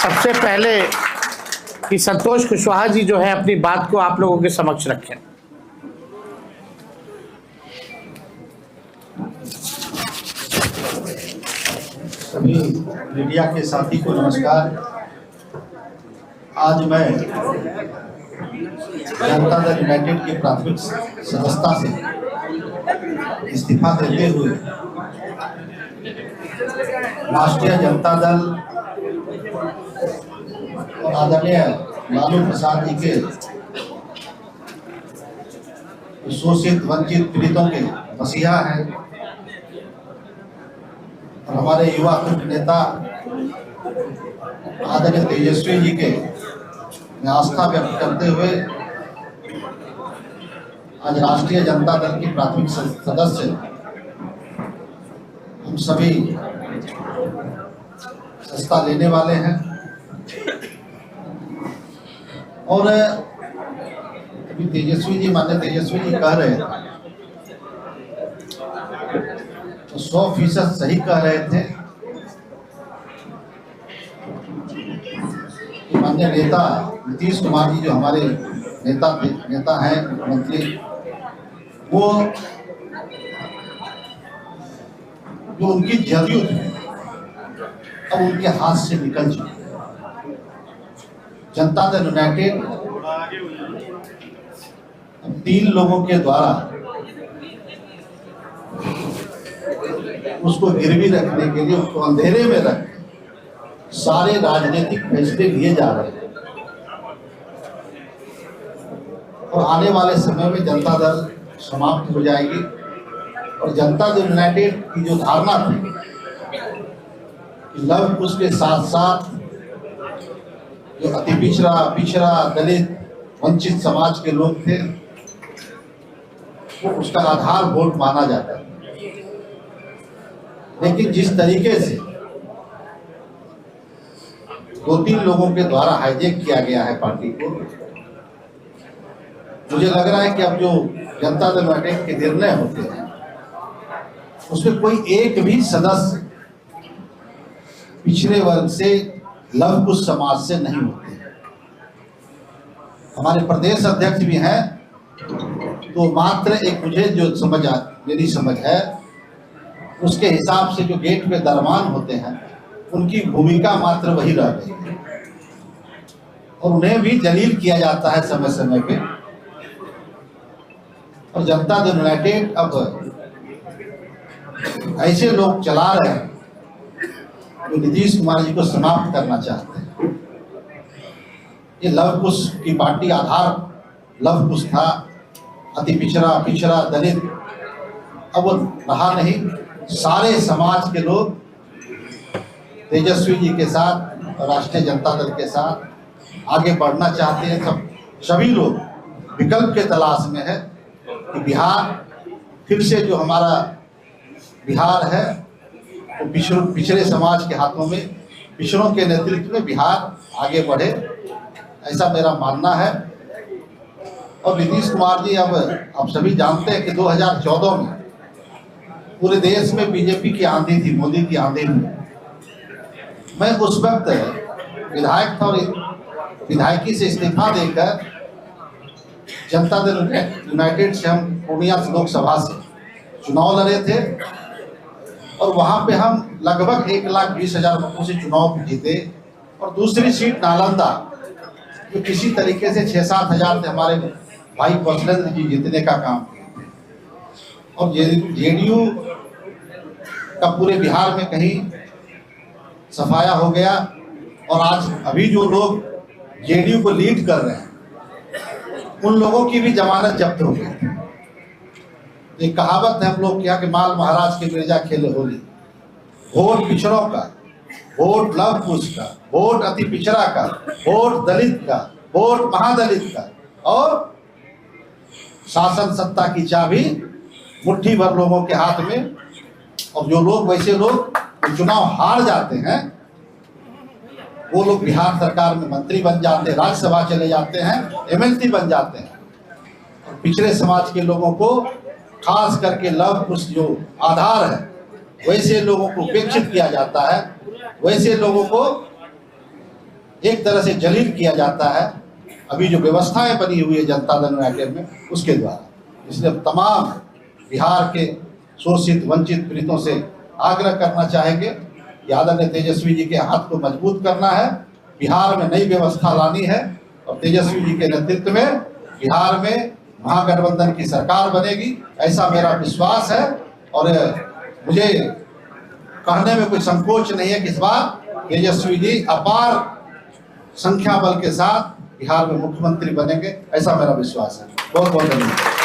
सबसे पहले कि संतोष कुशवाहा जी जो है अपनी बात को आप लोगों के समक्ष रखें। सभी मीडिया के साथी को नमस्कार। आज मैं जनता दल यूनाइटेड की प्राथमिक सदस्यता से इस्तीफा देते हुए राष्ट्रीय जनता दल और आदरणीय लालू प्रसाद जी के शोषित वंचित पीड़ितों के मसीहा हैं और हमारे युवा नेता आदरणीय तेजस्वी जी के मैं आस्था व्यक्त करते हुए आज राष्ट्रीय जनता दल की प्राथमिक सदस्य हम सभी सस्ता लेने वाले हैं। और अभी तेजस्वी जी कह रहे थे तो 100% सही कह रहे थे कि माननीय नेता नीतीश कुमार जी जो हमारे नेता हैं मुख्यमंत्री, वो जो उनकी जदयू थी अब उनके हाथ से निकल चुकी। जनता दल यूनाइटेड अब 3 लोगों के द्वारा उसको गिरवी रखने के लिए, उसको अंधेरे में रख सारे राजनीतिक फैसले लिए जा रहे हैं। और आने वाले समय में जनता दल समाप्त हो जाएगी और जनता दल यूनाइटेड की जो धारणा थी लव कुश के साथ साथ जो अति पिछड़ा दलित वंचित समाज के लोग थे वो उसका आधार वोट माना जाता है। लेकिन जिस तरीके से 2-3 लोगों के द्वारा हाईजैक किया गया है पार्टी को, मुझे लग रहा है कि अब जो जनता दल यूनाइटेड के निर्णय होते हैं उसमें कोई एक भी सदस्य पिछड़े वर्ग से लव कुश समाज से नहीं होते। हमारे प्रदेश अध्यक्ष भी हैं तो मात्र एक मुझे जो मेरी समझ है उसके हिसाब से जो गेट पे दरमान होते हैं उनकी भूमिका मात्र वही रह गई है और उन्हें भी जलील किया जाता है समय समय पे। और जनता दल यूनाइटेड अब ऐसे लोग चला रहे हैं जो नीतीश कुमार जी को समाप्त करना चाहते हैं। ये लव कुश की पार्टी आधार लव कुश था, अति पिछड़ा दलित, अब वो रहा नहीं। सारे समाज के लोग तेजस्वी जी के साथ और राष्ट्रीय जनता दल के साथ आगे बढ़ना चाहते हैं। सभी लोग विकल्प के तलाश में है कि बिहार फिर से जो हमारा बिहार है वो पिछड़े समाज के हाथों में, पिछड़ों के नेतृत्व में बिहार आगे बढ़े, ऐसा मेरा मानना है। और नीतीश कुमार जी अब आप सभी जानते हैं कि 2014 में पूरे देश में बीजेपी की आंधी थी, मोदी की आंधी थी। मैं उस वक्त विधायक था और विधायकी से इस्तीफा देकर जनता दल यूनाइटेड से हम पूर्णिया लोकसभा से चुनाव लड़े थे और वहां पे हम लगभग 1,20,000 वोटों से चुनाव जीते। और दूसरी सीट नालंदा जो किसी तरीके से 6-7 हज़ार से हमारे भाई बसलेंद्र जी जीतने का काम किए। और जेडीयू का पूरे बिहार में कहीं सफाया हो गया और आज अभी जो लोग जेडीयू को लीड कर रहे हैं उन लोगों की भी जमानत जब्त हो गई। एक कहावत है हम लोग के यहाँ के माल महाराज के मिर्जा खेले होली। वोट पिछड़ों का, वोट लव कुश का, वोट अति पिछड़ा का, वोट दलित का, वोट महादलित का, और शासन सत्ता की चाबी मुट्ठी भर लोगों के हाथ में। और जो लोग वैसे लोग चुनाव हार जाते हैं वो लोग बिहार सरकार में मंत्री बन जाते हैं, राज्यसभा चले जाते हैं, एमएलसी बन जाते हैं। पिछड़े समाज के लोगों को खास करके लव कुश जो आधार है वैसे लोगों को उपेक्षित किया जाता है, वैसे लोगों को एक तरह से जलील किया जाता है अभी जो व्यवस्थाएं बनी हुई है जनता दल यूनाइटेड में उसके द्वारा। इसलिए तमाम बिहार के शोषित वंचित पीड़ितों से आग्रह करना चाहेंगे कि आदरणीय तेजस्वी जी के हाथ को मजबूत करना है, बिहार में नई व्यवस्था लानी है और तेजस्वी जी के नेतृत्व में बिहार में महागठबंधन की सरकार बनेगी, ऐसा मेरा विश्वास है। और मुझे कहने में कोई संकोच नहीं है कि इस बार तेजस्वी जी अपार संख्या बल के साथ बिहार में मुख्यमंत्री बनेंगे, ऐसा मेरा विश्वास है। बहुत बहुत धन्यवाद।